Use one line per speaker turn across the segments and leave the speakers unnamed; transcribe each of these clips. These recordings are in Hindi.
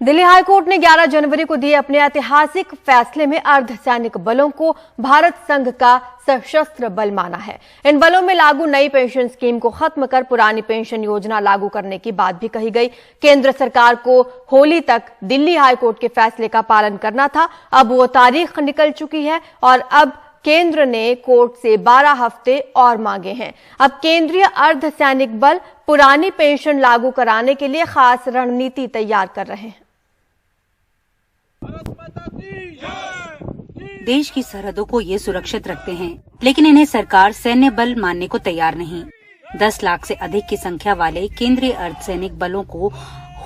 दिल्ली हाईकोर्ट ने 11 जनवरी को दिए अपने ऐतिहासिक फैसले में अर्धसैनिक बलों को भारत संघ का सशस्त्र बल माना है। इन बलों में लागू नई पेंशन स्कीम को खत्म कर पुरानी पेंशन योजना लागू करने की बात भी कही गई। केंद्र सरकार को होली तक दिल्ली हाईकोर्ट के फैसले का पालन करना था। अब वो तारीख निकल चुकी है और अब केंद्र ने कोर्ट से 12 हफ्ते और मांगे हैं। अब केंद्रीय अर्धसैनिक बल पुरानी पेंशन लागू कराने के लिए खास रणनीति तैयार कर रहे हैं।
देश की सरहदों को ये सुरक्षित रखते हैं, लेकिन इन्हें सरकार सैन्य बल मानने को तैयार नहीं। 10 लाख से अधिक की संख्या वाले केंद्रीय अर्धसैनिक बलों को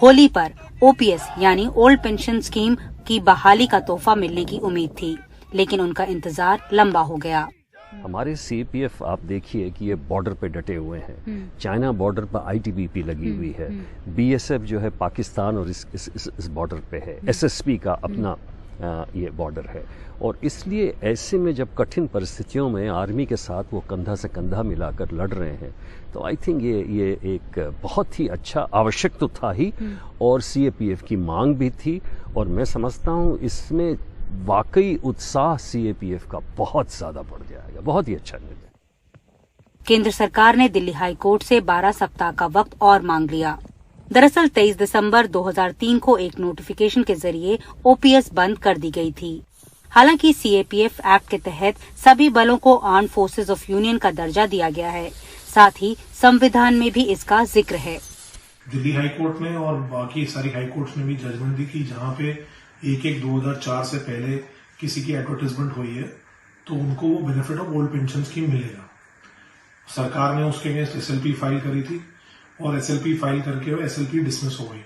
होली पर ओपीएस यानी ओल्ड पेंशन स्कीम की बहाली का तोहफा मिलने की उम्मीद थी, लेकिन उनका इंतजार लंबा हो गया।
हमारे सीएपीएफ आप देखिए कि ये बॉर्डर पे डटे हुए हैं। चाइना बॉर्डर पर आईटीबीपी लगी हुई है। बीएसएफ जो है पाकिस्तान और इस बॉर्डर पे है। एसएसपी का अपना ये बॉर्डर है और इसलिए ऐसे में जब कठिन परिस्थितियों में आर्मी के साथ वो कंधा से कंधा मिलाकर लड़ रहे हैं, तो आई थिंक ये एक बहुत ही अच्छा आवश्यक तो था ही और सीएपीएफ की मांग भी थी और मैं समझता हूँ इसमें वाकई उत्साह सीएपीएफ का बहुत ज्यादा बढ़ जाएगा। बहुत ही अच्छा निर्णय।
केंद्र सरकार ने दिल्ली हाईकोर्ट से 12 सप्ताह का वक्त और मांग लिया। दरअसल 23 दिसंबर 2003 को एक नोटिफिकेशन के जरिए ओपीएस बंद कर दी गई थी। हालांकि सीएपीएफ एक्ट के तहत सभी बलों को आर्म फोर्सेज ऑफ यूनियन का दर्जा दिया गया है। साथ ही संविधान में भी इसका जिक्र है।
दिल्ली हाईकोर्ट ने और बाकी सारी हाईकोर्ट ने भी जजमेंट दी कि जहां पे 1/1/2004 से पहले किसी की एडवर्टाइजमेंट हुई है तो उनको वो benefit of old pension scheme मिलेगा। सरकार ने उसके अगेंस्ट एसएलपी फाइल करी थी और एसएलपी फाइल करके एसएलपी डिसमिस हो गई।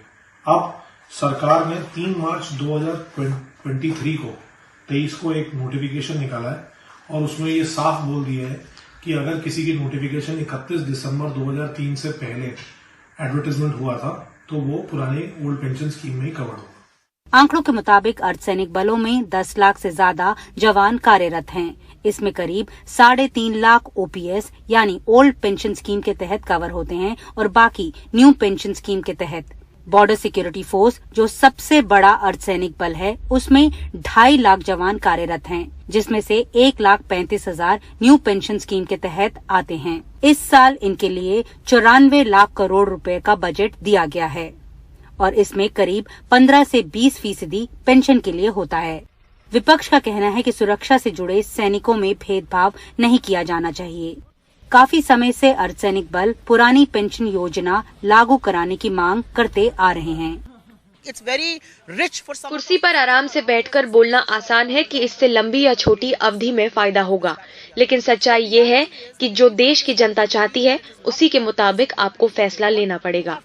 अब सरकार ने 3 मार्च 2023 को एक नोटिफिकेशन निकाला है और उसमें ये साफ बोल दिया है कि अगर किसी की नोटिफिकेशन 31 दिसंबर 2003 से पहले एडवर्टाइजमेंट हुआ था तो वो पुरानी ओल्ड पेंशन स्कीम में ही कवर्ड होगा।
आंकड़ों के मुताबिक अर्धसैनिक बलों में 10 लाख से ज्यादा जवान कार्यरत हैं। इसमें करीब 3.5 लाख ओपीएस यानी ओल्ड पेंशन स्कीम के तहत कवर होते हैं और बाकी न्यू पेंशन स्कीम के तहत। बॉर्डर सिक्योरिटी फोर्स जो सबसे बड़ा अर्धसैनिक बल है, उसमें 2.5 लाख जवान कार्यरत हैं, जिसमें से 1,35,000 न्यू पेंशन स्कीम के तहत आते हैं। इस साल इनके लिए 94 लाख करोड़ रुपए का बजट दिया गया है और इसमें करीब 15 से 20% पेंशन के लिए होता है। विपक्ष का कहना है कि सुरक्षा से जुड़े सैनिकों में भेदभाव नहीं किया जाना चाहिए। काफी समय से अर्धसैनिक बल पुरानी पेंशन योजना लागू कराने की मांग करते आ रहे हैं।
कुर्सी पर आराम से बैठकर बोलना आसान है कि इससे लंबी या छोटी अवधि में फायदा होगा, लेकिन सच्चाई ये है कि जो देश की जनता चाहती है उसी के मुताबिक आपको फैसला लेना पड़ेगा।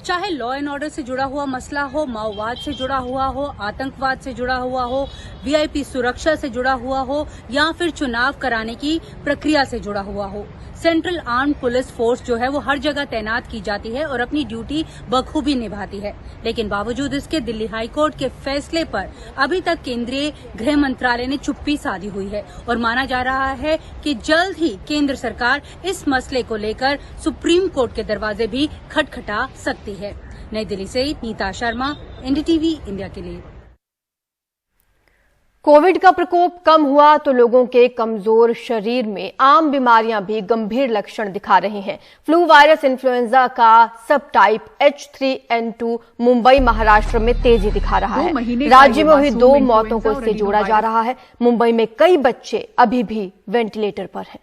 चाहे लॉ एंड ऑर्डर से जुड़ा हुआ मसला हो, माओवाद से जुड़ा हुआ हो, आतंकवाद से जुड़ा हुआ हो, वीआईपी सुरक्षा से जुड़ा हुआ हो या फिर चुनाव कराने की प्रक्रिया से जुड़ा हुआ हो। सेंट्रल आर्म्ड पुलिस फोर्स जो है वो हर जगह तैनात की जाती है और अपनी ड्यूटी बखूबी निभाती है, लेकिन बावजूद इसके दिल्ली हाईकोर्ट के फैसले पर अभी तक केंद्रीय गृह मंत्रालय ने चुप्पी साधी हुई है और माना जा रहा है कि जल्द ही केंद्र सरकार इस मसले को लेकर सुप्रीम कोर्ट के दरवाजे भी खटखटा सकती है। नई दिल्ली से नीता शर्मा, एनडीटीवी इंडिया के लिए।
कोविड का प्रकोप कम हुआ तो लोगों के कमजोर शरीर में आम बीमारियां भी गंभीर लक्षण दिखा रही हैं। फ्लू वायरस इन्फ्लुएंजा का सब टाइप H3N2 मुंबई महाराष्ट्र में तेजी दिखा रहा है। राज्य में हुई 2 मौतों को इससे जोड़ा जा रहा है। मुंबई में कई बच्चे अभी भी वेंटिलेटर पर हैं।